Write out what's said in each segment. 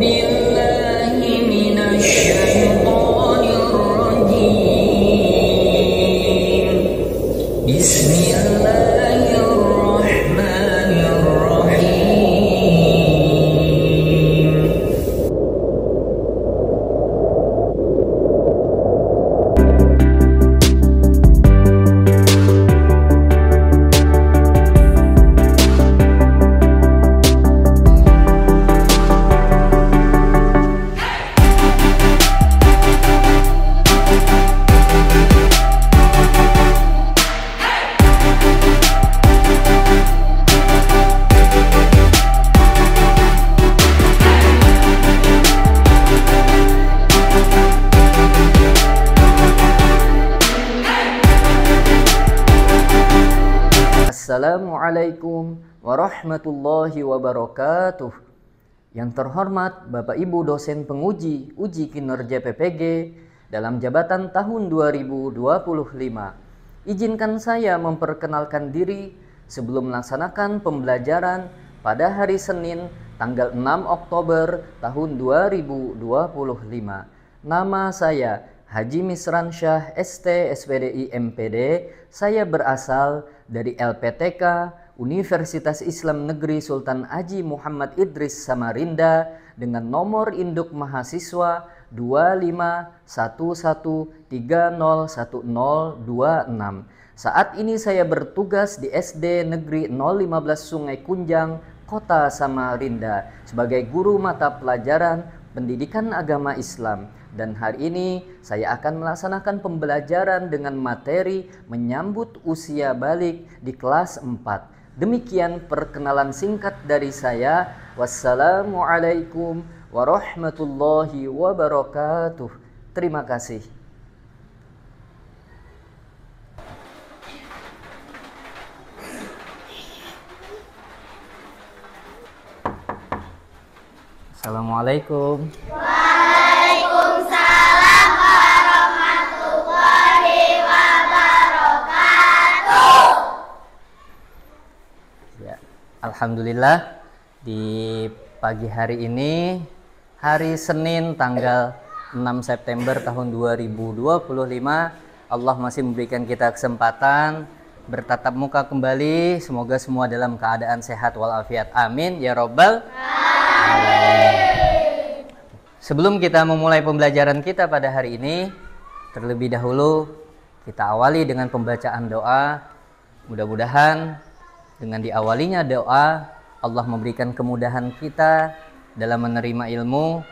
billahi minasyaitonir rajim. Bismillahirrahmanirrahim. Assalamualaikum warahmatullahi wabarakatuh. Yang terhormat Bapak Ibu dosen penguji uji kinerja PPG dalam jabatan tahun 2025. Izinkan saya memperkenalkan diri sebelum melaksanakan pembelajaran pada hari Senin tanggal 6 Oktober tahun 2025. Nama saya Haji Misran Syah ST SPDI MPD. Saya berasal dari LPTK Universitas Islam Negeri Sultan Haji Muhammad Idris Samarinda dengan nomor induk mahasiswa 2511301026. Saat ini saya bertugas di SD Negeri 015 Sungai Kunjang, Kota Samarinda sebagai guru mata pelajaran Pendidikan Agama Islam. Dan hari ini saya akan melaksanakan pembelajaran dengan materi menyambut usia balik di kelas 4. Demikian perkenalan singkat dari saya. Wassalamualaikum warahmatullahi wabarakatuh. Terima kasih. Assalamualaikum. Waalaikumsalam warahmatullahi wabarakatuh. Ya, alhamdulillah di pagi hari ini, hari Senin tanggal 6 September tahun 2025, Allah masih memberikan kita kesempatan bertatap muka kembali. Semoga semua dalam keadaan sehat walafiat. Amin ya robbal alamin. Sebelum kita memulai pembelajaran kita pada hari ini, terlebih dahulu kita awali dengan pembacaan doa. Mudah-mudahan dengan diawalinya doa, Allah memberikan kemudahan kita dalam menerima ilmu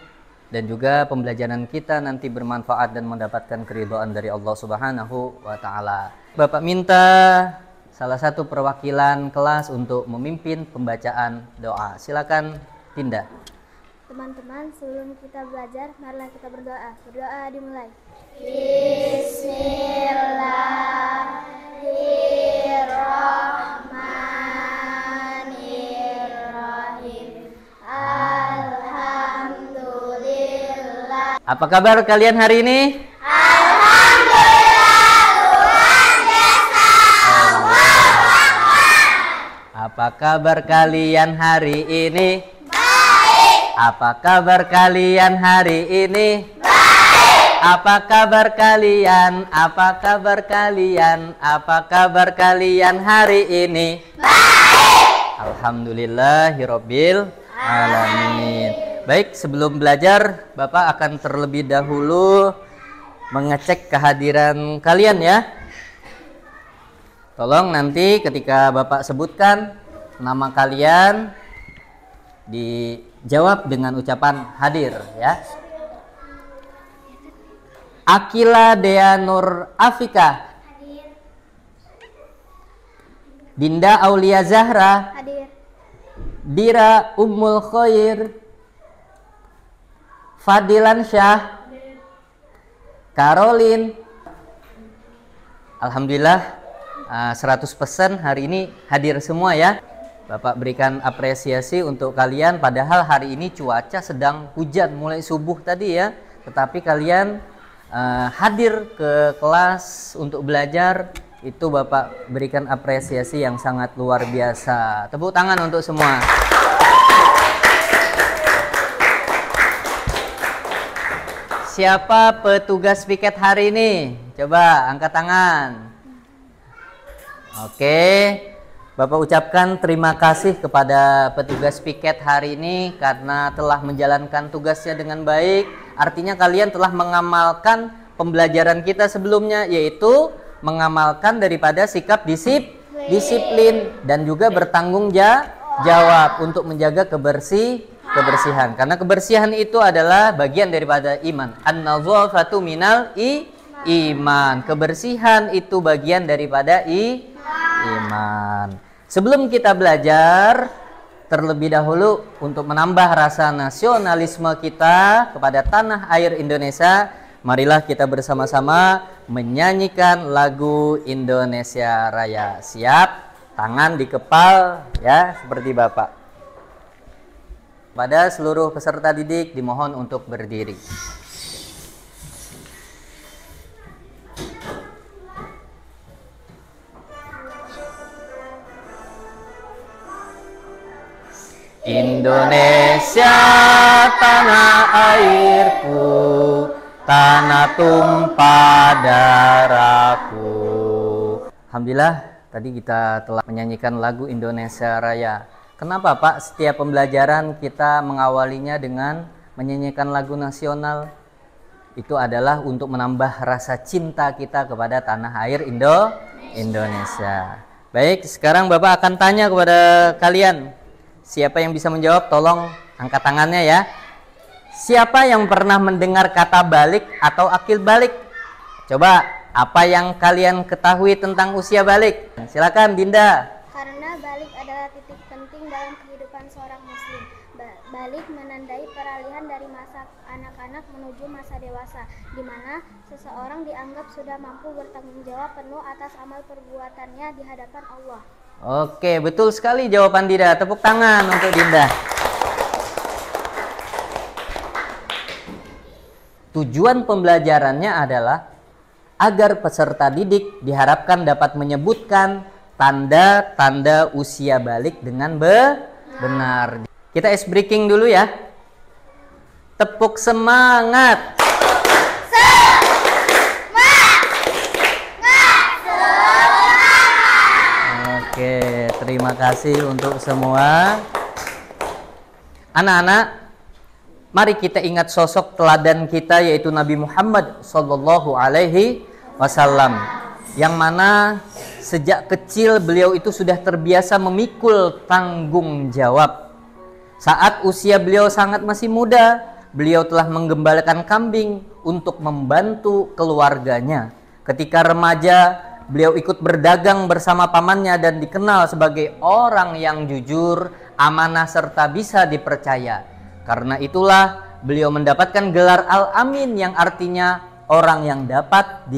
dan juga pembelajaran kita nanti bermanfaat dan mendapatkan keridhaan dari Allah Subhanahu wa taala. Bapak minta salah satu perwakilan kelas untuk memimpin pembacaan doa. Silakan Dinda. Teman-teman, sebelum kita belajar, marilah kita berdoa. Berdoa dimulai. Bismillahirrahmanirrahim. Alhamdulillah. Apa kabar kalian hari ini? Alhamdulillah, Tuhan Yesus. Apa kabar kalian hari ini? Apa kabar kalian hari ini? Baik. Apa kabar kalian? Apa kabar kalian? Apa kabar kalian hari ini? Baik. Alhamdulillahirabbil alamin. Baik, sebelum belajar, Bapak akan terlebih dahulu mengecek kehadiran kalian ya. Tolong nanti ketika Bapak sebutkan nama kalian dijawab dengan ucapan hadir ya. Akila Dea Nur Afika. Hadir. Dinda Aulia Zahra. Hadir. Dira Ummul Khair. Fadilan Syah. Caroline. Alhamdulillah 100% hari ini hadir semua ya. Bapak berikan apresiasi untuk kalian, padahal hari ini cuaca sedang hujan mulai subuh tadi ya, tetapi kalian hadir ke kelas untuk belajar, itu Bapak berikan apresiasi yang sangat luar biasa. Tepuk tangan untuk semua. Siapa petugas piket hari ini? Coba angkat tangan. Oke, Bapak ucapkan terima kasih kepada petugas piket hari ini karena telah menjalankan tugasnya dengan baik. Artinya kalian telah mengamalkan pembelajaran kita sebelumnya, yaitu mengamalkan daripada sikap disiplin dan juga bertanggung jawab untuk menjaga kebersihan. Karena kebersihan itu adalah bagian daripada iman. An-nazafatu minal iman. Kebersihan itu bagian daripada iman. Sebelum kita belajar, terlebih dahulu untuk menambah rasa nasionalisme kita kepada tanah air Indonesia, marilah kita bersama-sama menyanyikan lagu Indonesia Raya. Siap? Tangan dikepal ya, seperti Bapak. Pada seluruh peserta didik dimohon untuk berdiri. Indonesia tanah airku, tanah tumpah darahku. Alhamdulillah, tadi kita telah menyanyikan lagu Indonesia Raya. Kenapa Pak setiap pembelajaran kita mengawalinya dengan menyanyikan lagu nasional? Itu adalah untuk menambah rasa cinta kita kepada tanah air Indonesia. Baik, sekarang Bapak akan tanya kepada kalian. Siapa yang bisa menjawab tolong angkat tangannya ya. Siapa yang pernah mendengar kata balik atau akil balik? Coba, apa yang kalian ketahui tentang usia balik? Silakan Dinda. Karena balik adalah titik penting dalam kehidupan seorang muslim. Balik menandai peralihan dari masa anak-anak menuju masa dewasa, di mana seseorang dianggap sudah mampu bertanggung jawab penuh atas amal perbuatannya di hadapan Allah. Oke, betul sekali jawaban Dinda. Tepuk tangan untuk Dinda. Tujuan pembelajarannya adalah agar peserta didik diharapkan dapat menyebutkan tanda-tanda usia balik dengan benar. Kita ice breaking dulu ya. Tepuk semangat. Oke, terima kasih untuk semua. Anak-anak, mari kita ingat sosok teladan kita yaitu Nabi Muhammad Sallallahu Alaihi Wasallam, yang mana sejak kecil beliau itu sudah terbiasa memikul tanggung jawab. Saat usia beliau sangat masih muda, beliau telah menggembalakan kambing untuk membantu keluarganya. Ketika remaja, beliau ikut berdagang bersama pamannya dan dikenal sebagai orang yang jujur, amanah serta bisa dipercaya. Karena itulah beliau mendapatkan gelar Al-Amin yang artinya orang yang dapat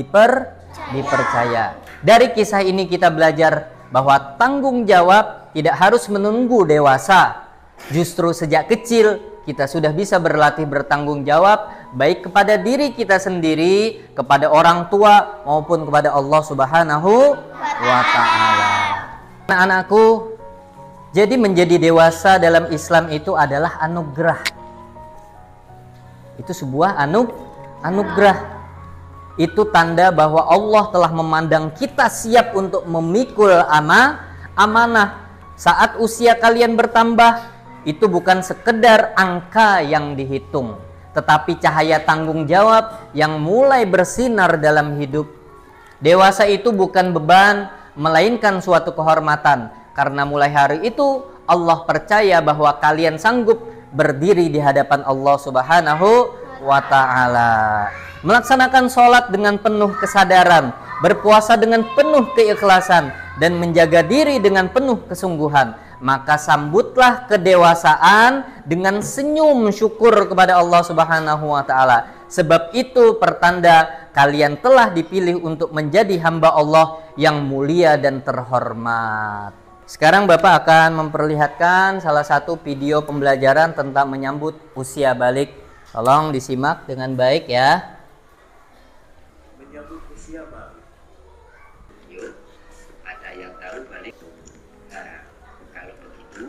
dipercaya. Dari kisah ini kita belajar bahwa tanggung jawab tidak harus menunggu dewasa. Justru sejak kecil kita sudah bisa berlatih bertanggung jawab, baik kepada diri kita sendiri, kepada orang tua, maupun kepada Allah Subhanahu wa Ta'ala. Anak-anakku, jadi menjadi dewasa dalam Islam itu adalah anugerah. Itu sebuah anugerah. Itu tanda bahwa Allah telah memandang kita siap untuk memikul amanah. Saat usia kalian bertambah, itu bukan sekedar angka yang dihitung, tetapi cahaya tanggung jawab yang mulai bersinar dalam hidup. Dewasa itu bukan beban, melainkan suatu kehormatan. Karena mulai hari itu Allah percaya bahwa kalian sanggup berdiri di hadapan Allah Subhanahu wa Ta'ala, melaksanakan sholat dengan penuh kesadaran, berpuasa dengan penuh keikhlasan, dan menjaga diri dengan penuh kesungguhan. Maka sambutlah kedewasaan dengan senyum syukur kepada Allah Subhanahu wa Ta'ala. Sebab itu pertanda kalian telah dipilih untuk menjadi hamba Allah yang mulia dan terhormat. Sekarang Bapak akan memperlihatkan salah satu video pembelajaran tentang menyambut usia balik. Tolong disimak dengan baik ya. Menyambut usia balik. Yuk, ada yang tahu balik? Nah, kalau begitu,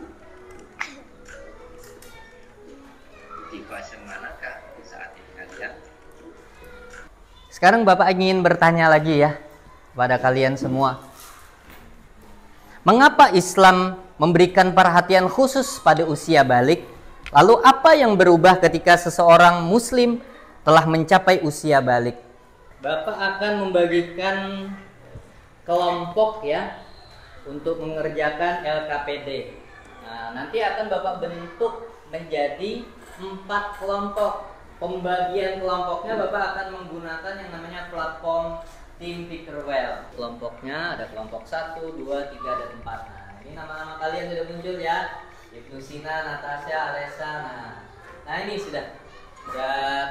di fase manakah saat ini kalian? Sekarang Bapak ingin bertanya lagi ya kepada kalian semua. Mengapa Islam memberikan perhatian khusus pada usia balik? Lalu apa yang berubah ketika seseorang muslim telah mencapai usia balik? Bapak akan membagikan kelompok ya untuk mengerjakan LKPD. Nah, nanti akan Bapak bentuk menjadi 4 kelompok. Pembagian kelompoknya Bapak akan menggunakan yang namanya platform Team Pickerwell. Kelompoknya ada kelompok 1, 2, 3, dan 4. Nah, ini nama-nama kalian sudah muncul ya. Ibnu Sina, Natasha, Alessa. Nah ini sudah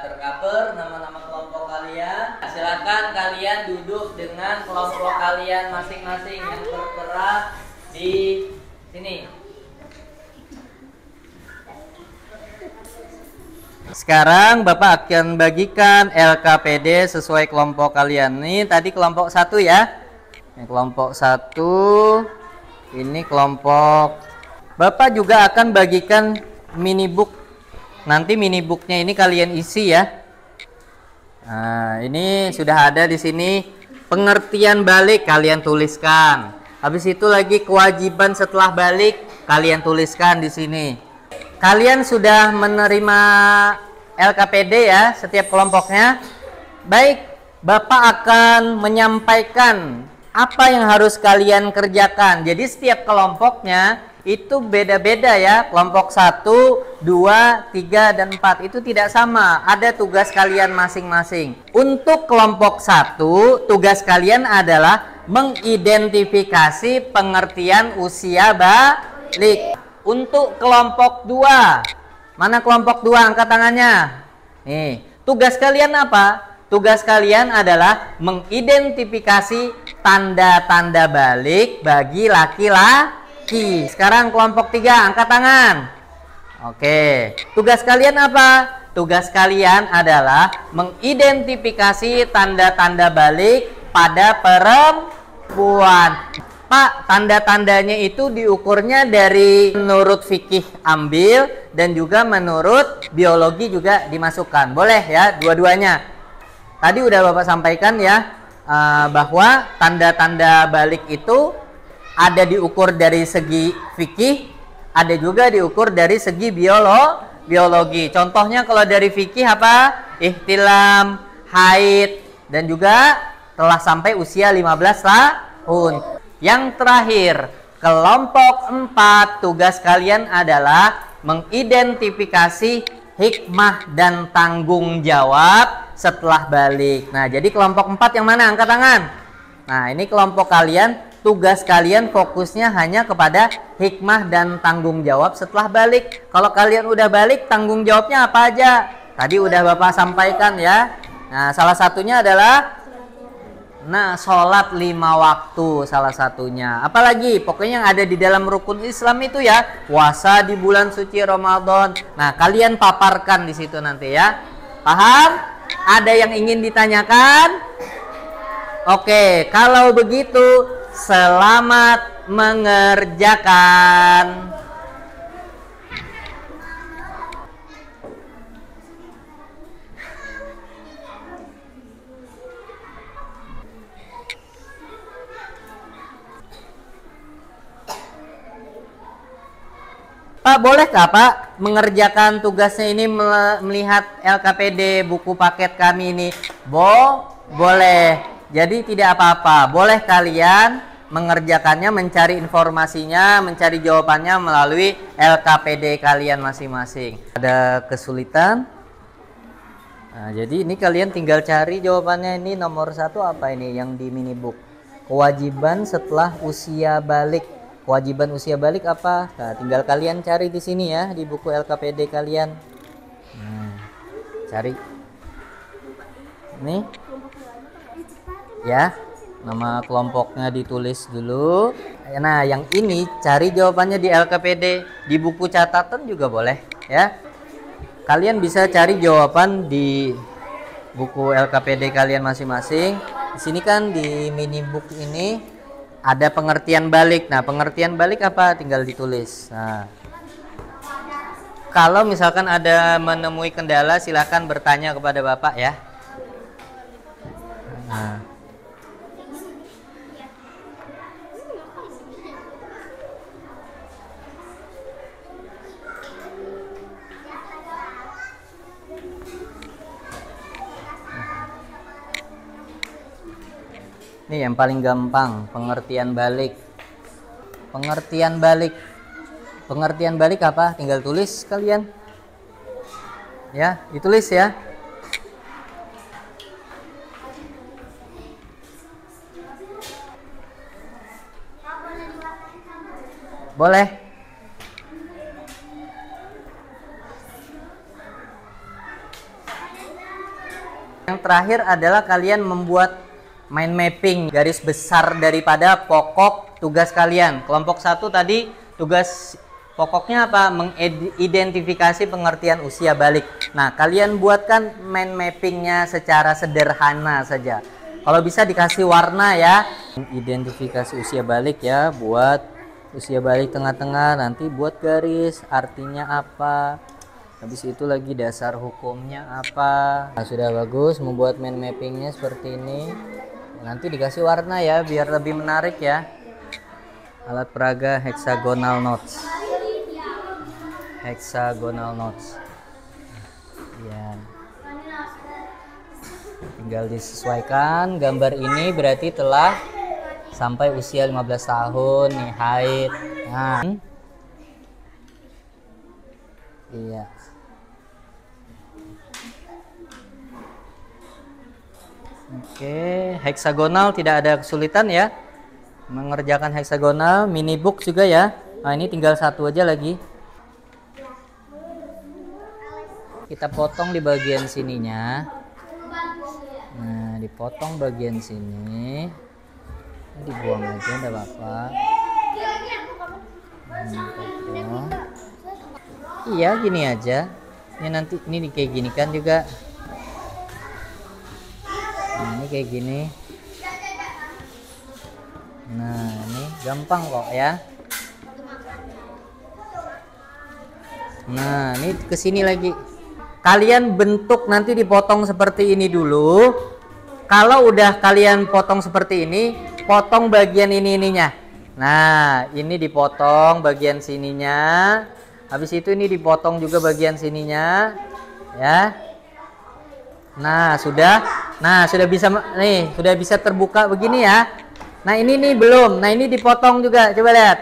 tercover nama-nama kelompok kalian. Silakan kalian duduk dengan kelompok kalian masing-masing yang tertera di sini. Sekarang Bapak akan bagikan LKPD sesuai kelompok kalian. Ini tadi kelompok 1 ya. Ini kelompok 1. Ini kelompok. Bapak juga akan bagikan minibook. Nanti minibooknya ini kalian isi ya. Nah, ini sudah ada di sini pengertian balik kalian tuliskan. Habis itu lagi kewajiban setelah balik kalian tuliskan di sini. Kalian sudah menerima LKPD ya setiap kelompoknya. Baik, Bapak akan menyampaikan apa yang harus kalian kerjakan. Jadi setiap kelompoknya itu beda-beda ya. Kelompok 1, 2, 3, dan 4 itu tidak sama. Ada tugas kalian masing-masing. Untuk kelompok 1, tugas kalian adalah mengidentifikasi pengertian usia balik. Untuk kelompok 2, mana kelompok 2? Angkat tangannya. Nih, tugas kalian apa? Tugas kalian adalah mengidentifikasi tanda-tanda balik bagi laki-laki. Sekarang kelompok 3, angkat tangan. Oke, tugas kalian apa? Tugas kalian adalah mengidentifikasi tanda-tanda balik pada perempuan. Pak, tanda-tandanya itu diukurnya dari menurut fikih ambil dan juga menurut biologi juga dimasukkan. Boleh ya, dua-duanya. Tadi udah Bapak sampaikan ya bahwa tanda-tanda balik itu ada diukur dari segi fikih, ada juga diukur dari segi biologi. Contohnya kalau dari fikih apa? Ihtilam, haid, dan juga telah sampai usia 15 tahun. Yang terakhir, kelompok 4, tugas kalian adalah mengidentifikasi hikmah dan tanggung jawab setelah balik. Nah, jadi kelompok 4 yang mana? Angkat tangan. Nah, ini kelompok kalian, tugas kalian fokusnya hanya kepada hikmah dan tanggung jawab setelah balik. Kalau kalian udah balik, tanggung jawabnya apa aja? Tadi udah Bapak sampaikan ya. Nah, salah satunya adalah sholat 5 waktu salah satunya. Apalagi pokoknya yang ada di dalam rukun Islam itu ya, puasa di bulan suci Ramadan. Nah, kalian paparkan di situ nanti ya. Paham? Ada yang ingin ditanyakan? Oke, kalau begitu selamat mengerjakan. Pak, bolehkah Pak mengerjakan tugasnya ini melihat LKPD buku paket kami ini? Boleh. Jadi tidak apa-apa. Boleh kalian mengerjakannya, mencari informasinya, mencari jawabannya melalui LKPD kalian masing-masing. Ada kesulitan? Nah, jadi ini kalian tinggal cari jawabannya. Ini nomor 1 apa ini yang di minibook? Kewajiban setelah usia balik. Kewajiban usia balik apa? Nah, tinggal kalian cari di sini ya, di buku LKPD kalian. Cari. Nih. Ya, nama kelompoknya ditulis dulu. Nah, yang ini cari jawabannya di LKPD, di buku catatan juga boleh ya. Kalian bisa cari jawaban di buku LKPD kalian masing-masing. Di sini kan di mini book ini ada pengertian balik. Nah, pengertian balik apa? Tinggal ditulis. Nah, kalau misalkan ada menemui kendala, silakan bertanya kepada Bapak ya. Nah. Ini yang paling gampang, pengertian balik. Pengertian balik. Pengertian balik apa? Tinggal tulis kalian. Ya, ditulis ya. Boleh. Yang terakhir adalah kalian membuat mind mapping garis besar daripada pokok tugas kalian. Kelompok 1 tadi tugas pokoknya apa? Mengidentifikasi pengertian usia balik. Nah, kalian buatkan mind mappingnya secara sederhana saja. Kalau bisa dikasih warna ya. Identifikasi usia balik ya, buat usia balik tengah-tengah, nanti buat garis artinya apa. Habis itu lagi dasar hukumnya apa. Nah, sudah bagus membuat mind mappingnya seperti ini. Nanti dikasih warna ya biar lebih menarik ya. Alat peraga hexagonal notes. Hexagonal notes. Ya. Tinggal disesuaikan. Gambar ini berarti telah sampai usia 15 tahun nih, haid. Nah. Iya. Oke, heksagonal tidak ada kesulitan ya. Mengerjakan heksagonal, mini book juga ya. Nah, ini tinggal satu aja lagi. Kita potong di bagian sininya. Nah, dipotong bagian sini. Ini dibuang aja, enggak apa-apa. Iya, gini aja. Ini nanti ini kayak gini kan juga. Nah, ini kayak gini. Nah, ini gampang kok ya. Nah, ini ke sini lagi. Kalian bentuk nanti dipotong seperti ini dulu. Kalau udah kalian potong seperti ini, potong bagian ininya. Nah, ini dipotong bagian sininya. Habis itu ini dipotong juga bagian sininya. Ya. Nah, sudah bisa nih, sudah bisa terbuka begini ya. Nah, ini nih belum. Nah, ini dipotong juga. Coba lihat.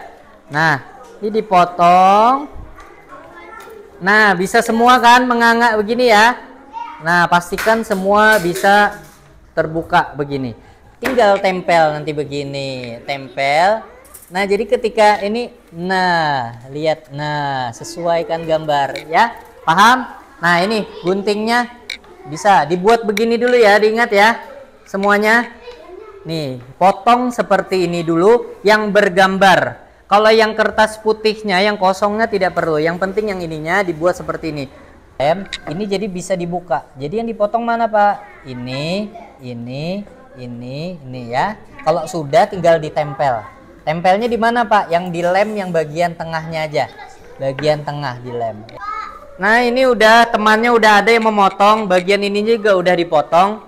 Nah, ini dipotong. Nah, bisa semua kan menganga begini ya. Nah, pastikan semua bisa terbuka begini. Tinggal tempel nanti begini, tempel. Nah, jadi ketika ini, nah, lihat, nah, sesuaikan gambar ya. Paham? Nah, ini guntingnya bisa dibuat begini dulu ya, diingat ya semuanya. Nih, potong seperti ini dulu yang bergambar. Kalau yang kertas putihnya, yang kosongnya tidak perlu. Yang penting yang ininya dibuat seperti ini. Ini jadi bisa dibuka. Jadi yang dipotong mana, Pak? Ini ya. Kalau sudah tinggal ditempel. Tempelnya di mana, Pak? Yang di lem yang bagian tengahnya aja. Bagian tengah di lem. Nah, ini udah temannya udah ada yang memotong, bagian ini juga udah dipotong.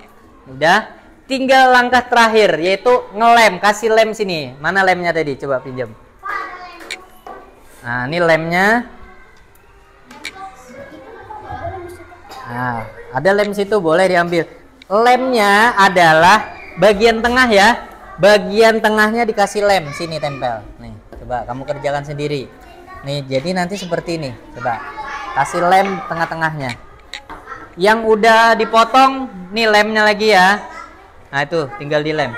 Udah, tinggal langkah terakhir yaitu ngelem, kasih lem sini. Mana lemnya tadi? Coba pinjam. Nah, ini lemnya. Nah, ada lem situ, boleh diambil. Lemnya adalah bagian tengah ya. Bagian tengahnya dikasih lem, sini tempel. Nih, coba kamu kerjakan sendiri. Nih, jadi nanti seperti ini. Coba kasih lem tengah-tengahnya. Yang udah dipotong, nih lemnya lagi ya. Nah, itu tinggal dilem.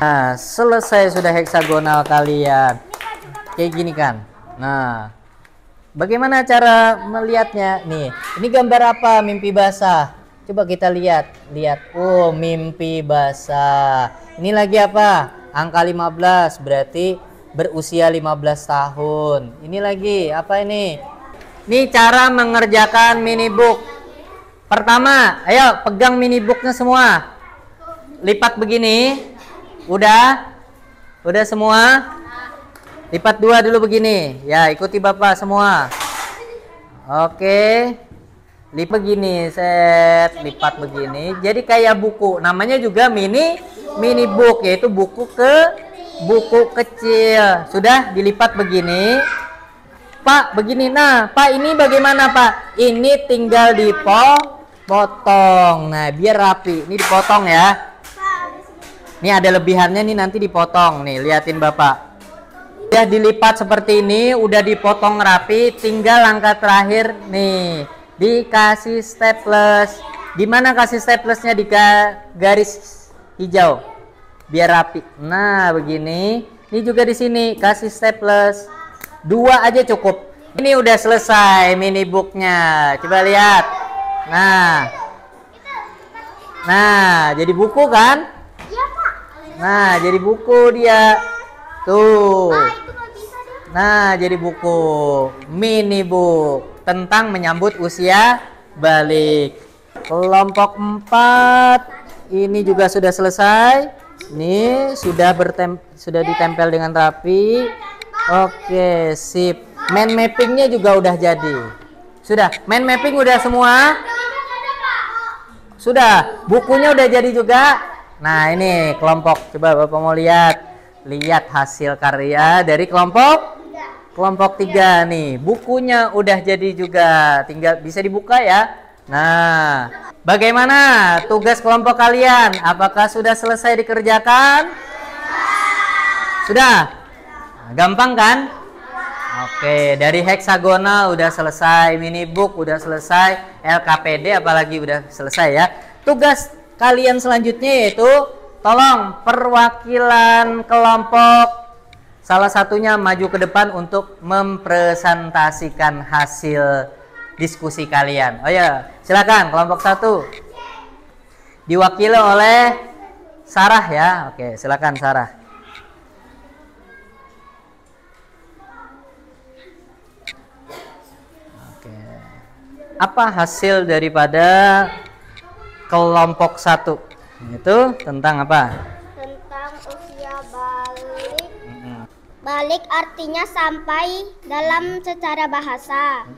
Nah, selesai sudah heksagonal kalian. Kayak gini kan. Nah, bagaimana cara melihatnya? Nih, ini gambar apa? Mimpi basah. Coba kita lihat. Lihat. Oh, mimpi basah. Ini lagi apa? Angka 15, berarti berusia 15 tahun. Ini lagi apa ini? Ini cara mengerjakan mini book. Pertama, ayo pegang mini booknya semua. Lipat begini. Udah? Udah semua? Lipat dua dulu begini. Ya, ikuti Bapak semua. Oke. Lipat begini, set, lipat begini. Jadi kayak buku. Namanya juga mini book, yaitu buku kecil. Sudah dilipat begini. Pak, begini. Nah, Pak ini bagaimana, Pak? Ini tinggal dipotong. Nah, biar rapi. Ini dipotong ya. Ini ada lebihannya nih, nanti dipotong. Nih, liatin Bapak. Udah dilipat seperti ini, udah dipotong rapi, tinggal langkah terakhir nih, dikasih staples. Di mana kasih staplesnya? Di garis hijau, biar rapi. Nah, begini. Ini juga di sini kasih staples. 2 aja cukup. Ini udah selesai mini booknya. Coba lihat. Nah, jadi buku kan? Nah, jadi buku dia. Tuh. Nah, jadi buku mini book tentang menyambut usia balik. Kelompok 4 ini juga sudah selesai. Ini sudah ditempel dengan rapi. Oke, sip. Mind mappingnya juga udah jadi. Sudah, mind mapping udah semua? Sudah, bukunya udah jadi juga. Nah, ini kelompok. Coba Bapak mau lihat hasil karya dari kelompok 3 nih. Bukunya udah jadi juga, tinggal bisa dibuka ya. Nah, bagaimana tugas kelompok kalian? Apakah sudah selesai dikerjakan? Sudah? Gampang kan? Oke, dari heksagonal udah selesai, mini book udah selesai, LKPD apalagi udah selesai ya. Tugas kalian selanjutnya yaitu tolong perwakilan kelompok salah satunya maju ke depan untuk mempresentasikan hasil diskusi kalian. Oh ya, silakan kelompok 1. Diwakili oleh Sarah ya. Oke, silakan Sarah. Oke. Apa hasil daripada kelompok 1? Itu tentang apa? Tentang usia balik. Balik artinya sampai dalam secara bahasa.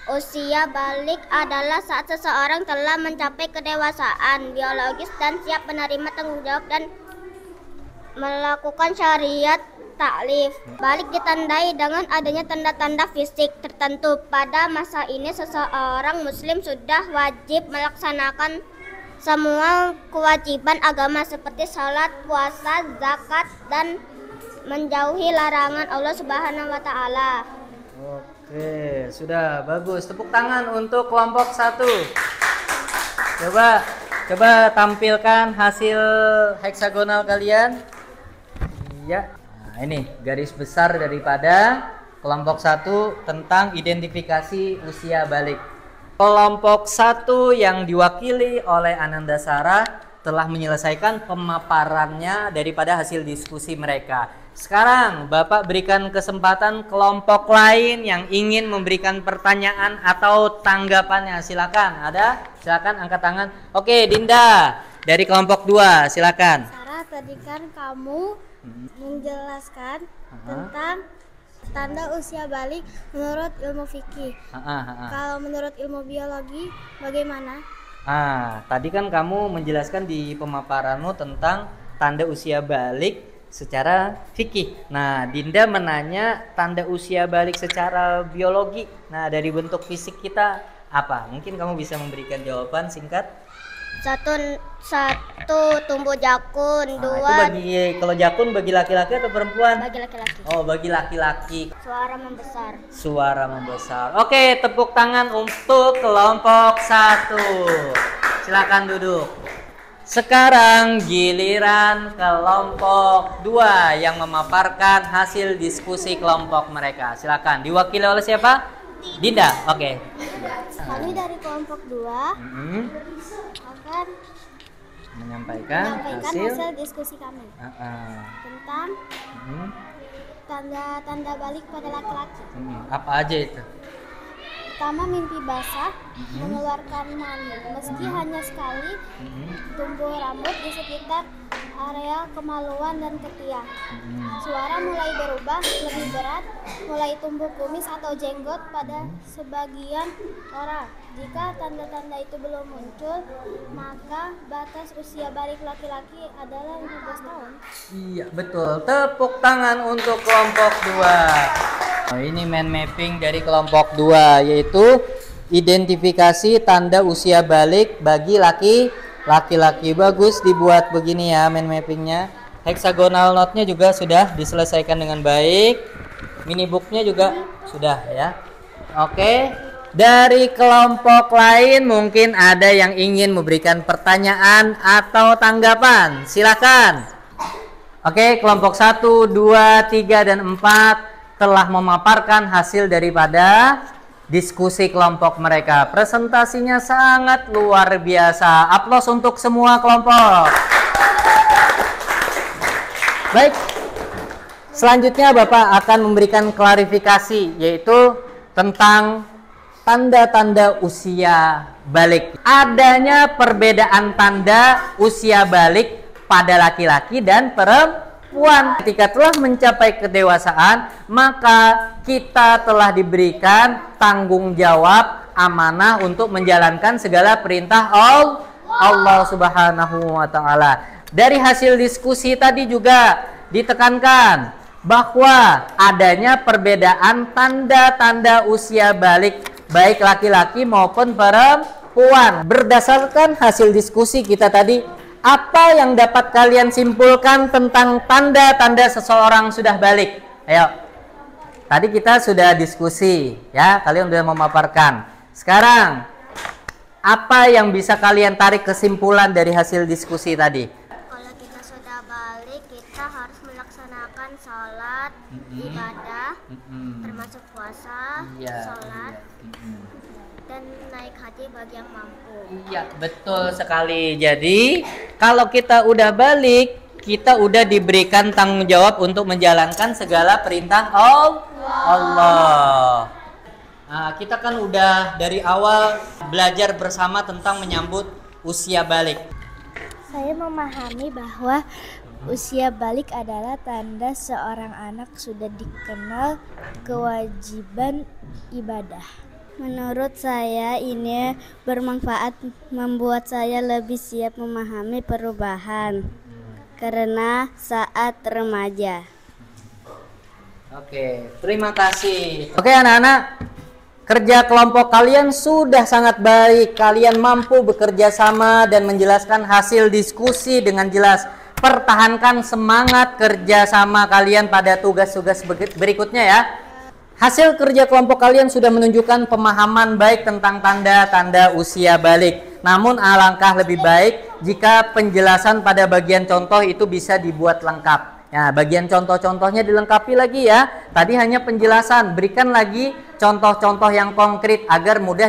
Usia balik adalah saat seseorang telah mencapai kedewasaan biologis dan siap menerima tanggung jawab dan melakukan syariat taklif. Balik ditandai dengan adanya tanda-tanda fisik tertentu. Pada masa ini seseorang muslim sudah wajib melaksanakan semua kewajiban agama seperti salat, puasa, zakat, dan menjauhi larangan Allah Subhanahu wa Ta'ala. Oke, sudah bagus. Tepuk tangan untuk kelompok 1. Coba tampilkan hasil heksagonal kalian. Iya. Nah, ini garis besar daripada kelompok 1 tentang identifikasi usia balik. Kelompok 1 yang diwakili oleh Ananda Sarah telah menyelesaikan pemaparannya daripada hasil diskusi mereka. Sekarang Bapak berikan kesempatan kelompok lain yang ingin memberikan pertanyaan atau tanggapannya. Silakan, ada? Silakan angkat tangan. Oke, Dinda dari kelompok 2, silakan. Sarah, tadi kan kamu menjelaskan tentang tanda usia balik menurut ilmu fikih. Kalau menurut ilmu biologi bagaimana? Tadi kan kamu menjelaskan di pemaparanmu tentang tanda usia balik secara fikih. Nah, Dinda menanya tanda usia balik secara biologi. Nah, dari bentuk fisik kita apa? Mungkin kamu bisa memberikan jawaban singkat. Satu tumbuh jakun. Itu kalau jakun bagi laki-laki atau perempuan? Bagi laki-laki. Oh, bagi laki-laki. Suara membesar. Oke, tepuk tangan untuk kelompok 1. Silakan duduk. Sekarang giliran kelompok 2 yang memaparkan hasil diskusi kelompok mereka. Silakan. Diwakili oleh siapa? Dinda. Oke. Kami dari kelompok 2 akan menyampaikan hasil diskusi kami tentang tanda-tanda balik pada laki-laki. Apa aja itu? Pertama, mimpi basah, mengeluarkan mani, meski hanya sekali, tumbuh rambut di sekitar area kemaluan dan ketiak. Suara mulai berubah lebih berat, mulai tumbuh kumis atau jenggot pada sebagian orang. Jika tanda-tanda itu belum muncul, maka batas usia balik laki-laki adalah 15 tahun. Iya, betul. Tepuk tangan untuk kelompok 2. Nah, ini mind mapping dari kelompok 2, yaitu identifikasi tanda usia balik bagi laki-laki. Bagus dibuat begini ya mind mappingnya. Hexagonal note-nya juga sudah diselesaikan dengan baik. Mini book-nya juga sudah ya. Oke. Dari kelompok lain mungkin ada yang ingin memberikan pertanyaan atau tanggapan. Silakan. Oke, kelompok 1, 2, 3, dan 4 telah memaparkan hasil daripada diskusi kelompok mereka. Presentasinya sangat luar biasa. Aplaus untuk semua kelompok. Baik. Selanjutnya Bapak akan memberikan klarifikasi, yaitu tentang tanda-tanda usia balik. Adanya perbedaan tanda usia balik pada laki-laki dan perempuan. Ketika telah mencapai kedewasaan, maka kita telah diberikan tanggung jawab amanah untuk menjalankan segala perintah Allah Subhanahu wa Ta'ala. Dari hasil diskusi tadi juga ditekankan bahwa adanya perbedaan tanda-tanda usia balik baik laki-laki maupun perempuan. Berdasarkan hasil diskusi kita tadi, apa yang dapat kalian simpulkan tentang tanda-tanda seseorang sudah balik? Ayo. Tadi kita sudah diskusi, ya, kalian sudah memaparkan. Sekarang, apa yang bisa kalian tarik kesimpulan dari hasil diskusi tadi? Kalau kita sudah balik, kita harus melaksanakan sholat, ibadah, termasuk puasa, sholat, dan naik haji bagi yang mampu. Iya, betul sekali. Jadi, kalau kita udah balik, kita udah diberikan tanggung jawab untuk menjalankan segala perintah Allah. Nah, kita kan udah dari awal belajar bersama tentang menyambut usia balik. Saya memahami bahwa usia balik adalah tanda seorang anak sudah dikenal kewajiban ibadah. Menurut saya ini bermanfaat, membuat saya lebih siap memahami perubahan karena saat remaja. Oke, terima kasih. Oke anak-anak, kerja kelompok kalian sudah sangat baik. Kalian mampu bekerja sama dan menjelaskan hasil diskusi dengan jelas. Pertahankan semangat kerja sama kalian pada tugas-tugas berikutnya ya. Hasil kerja kelompok kalian sudah menunjukkan pemahaman baik tentang tanda-tanda usia balik. Namun alangkah lebih baik jika penjelasan pada bagian contoh itu bisa dibuat lengkap. Ya, bagian contoh-contohnya dilengkapi lagi ya. Tadi hanya penjelasan, berikan lagi contoh-contoh yang konkret agar mudah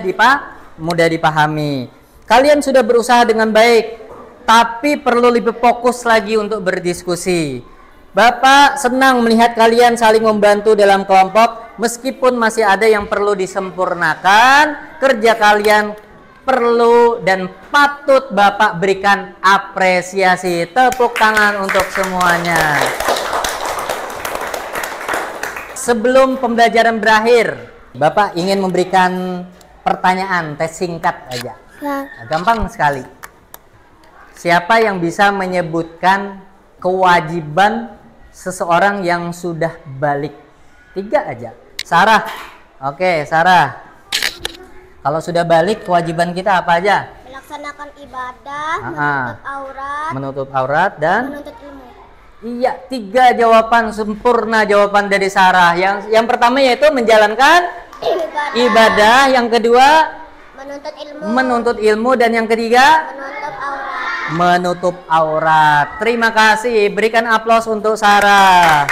dipahami. Kalian sudah berusaha dengan baik, tapi perlu lebih fokus lagi untuk berdiskusi. Bapak senang melihat kalian saling membantu dalam kelompok, meskipun masih ada yang perlu disempurnakan. Kerja kalian perlu dan patut Bapak berikan apresiasi. Tepuk tangan untuk semuanya. Sebelum pembelajaran berakhir, Bapak ingin memberikan pertanyaan, tes singkat aja. Gampang sekali. Siapa yang bisa menyebutkan kewajiban seseorang yang sudah balik? 3 aja. Sarah. Oke, Sarah. Kalau sudah balik, kewajiban kita apa aja? Melaksanakan ibadah, menutup aurat dan menuntut ilmu. Iya, 3 jawaban sempurna jawaban dari Sarah. Yang pertama yaitu menjalankan ibadah. Yang kedua menuntut ilmu, dan yang ketiga menutup aurat. Terima kasih. Berikan aplaus untuk Sarah.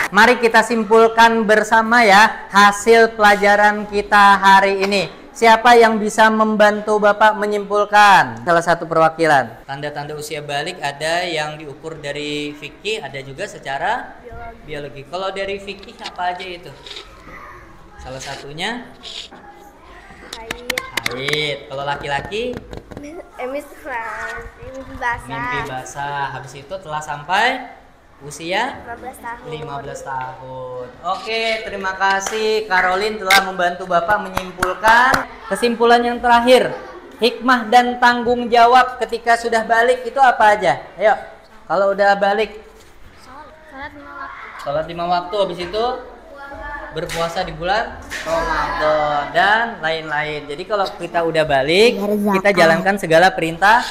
Mari kita simpulkan bersama ya hasil pelajaran kita hari ini. Siapa yang bisa membantu Bapak menyimpulkan? Salah satu perwakilan. Tanda-tanda usia balik ada yang diukur dari fikih, ada juga secara biologi. Kalau dari fikih apa aja itu? Salah satunya haid. Kalau laki-laki Mimpi basah. Mimpi basah. Habis itu telah sampai usia 15 tahun. 15 tahun. Oke, terima kasih Caroline telah membantu Bapak menyimpulkan. Kesimpulan yang terakhir, hikmah dan tanggung jawab ketika sudah balik itu apa aja? Ayo, kalau udah balik Salat 5 waktu. sholat 5 waktu, habis itu berpuasa di bulan Ramadan dan lain-lain. Jadi kalau kita udah balik, kita jalankan segala perintah.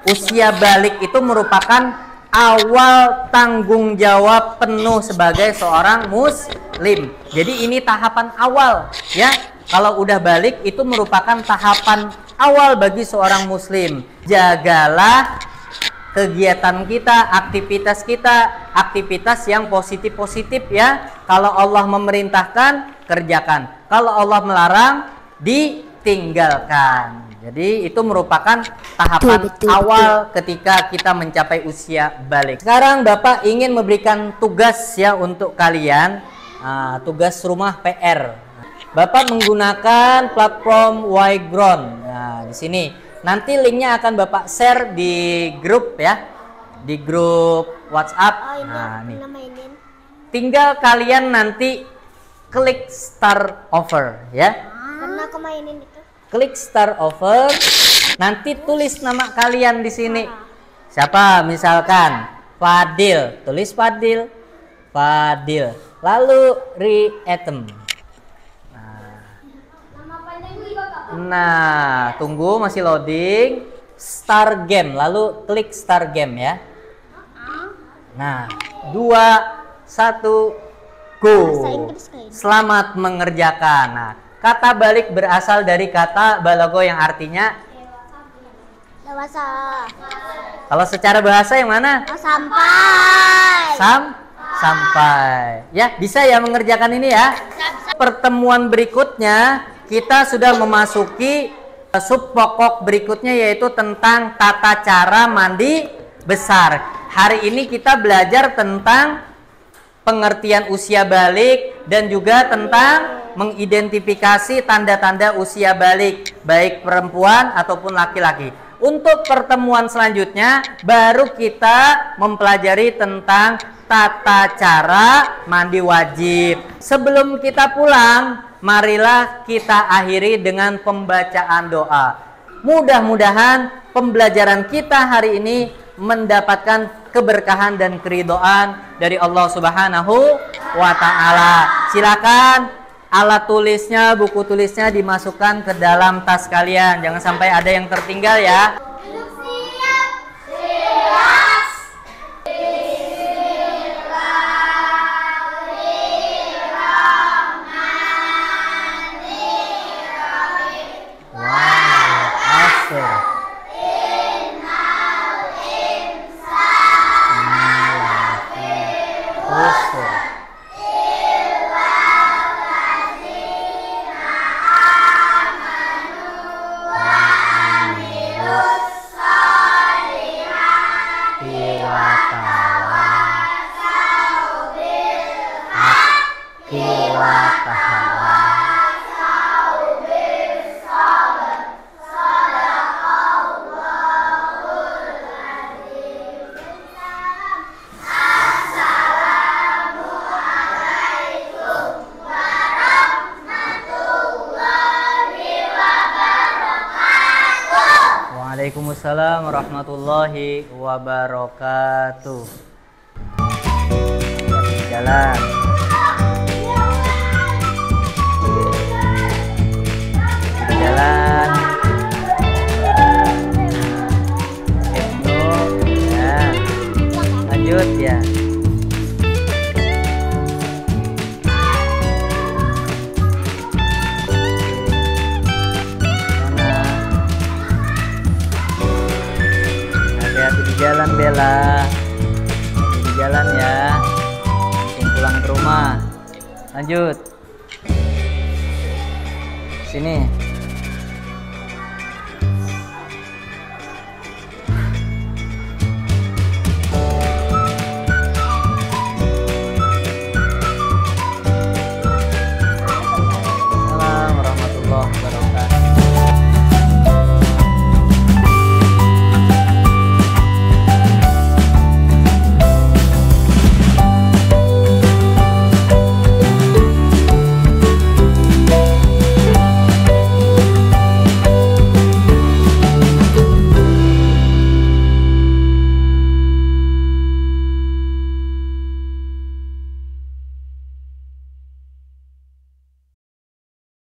Usia balik itu merupakan awal tanggung jawab penuh sebagai seorang muslim. Jadi ini tahapan awal ya. Kalau udah balik itu merupakan tahapan awal bagi seorang muslim. Jagalah kegiatan kita, aktivitas yang positif-positif ya. Kalau Allah memerintahkan, kerjakan. Kalau Allah melarang, ditinggalkan. Jadi itu merupakan tahapan awal ketika kita mencapai usia balik. Sekarang Bapak ingin memberikan tugas ya untuk kalian, tugas rumah PR. Bapak menggunakan platform Y-Ground. Nah, di sini nanti linknya akan Bapak share di grup ya, di grup WhatsApp. Nah, nih. Tinggal kalian nanti klik start over ya. Pernah aku mainin itu. Klik start over, nanti tulis nama kalian di sini. Siapa? Misalkan Fadil, tulis Fadil. Lalu re-item. Nah, tunggu masih loading. Start game, lalu klik start game ya. Nah, 2, 1, go. Selamat mengerjakan. Nah, kata balik berasal dari kata balago yang artinya Dewasa. Kalau secara bahasa yang mana? Sampai. Sampai. Ya, bisa ya mengerjakan ini ya. Pertemuan berikutnya kita sudah memasuki sub pokok berikutnya, yaitu tentang tata cara mandi besar. Hari ini kita belajar tentang pengertian usia balik dan juga tentang mengidentifikasi tanda-tanda usia balik, baik perempuan ataupun laki-laki. Untuk pertemuan selanjutnya baru kita mempelajari tentang tata cara mandi wajib. Sebelum kita pulang, marilah kita akhiri dengan pembacaan doa. Mudah-mudahan pembelajaran kita hari ini mendapatkan keberkahan dan keridhaan dari Allah Subhanahu wa Ta'ala. Silakan alat tulisnya, buku tulisnya dimasukkan ke dalam tas kalian. Jangan sampai ada yang tertinggal ya. Waalaikumsalam warahmatullahi wabarakatuh. Jalan. Jalan. Ya. Lanjut ya. Jalan Bella, di jalan ya, langsung pulang ke rumah. Lanjut sini.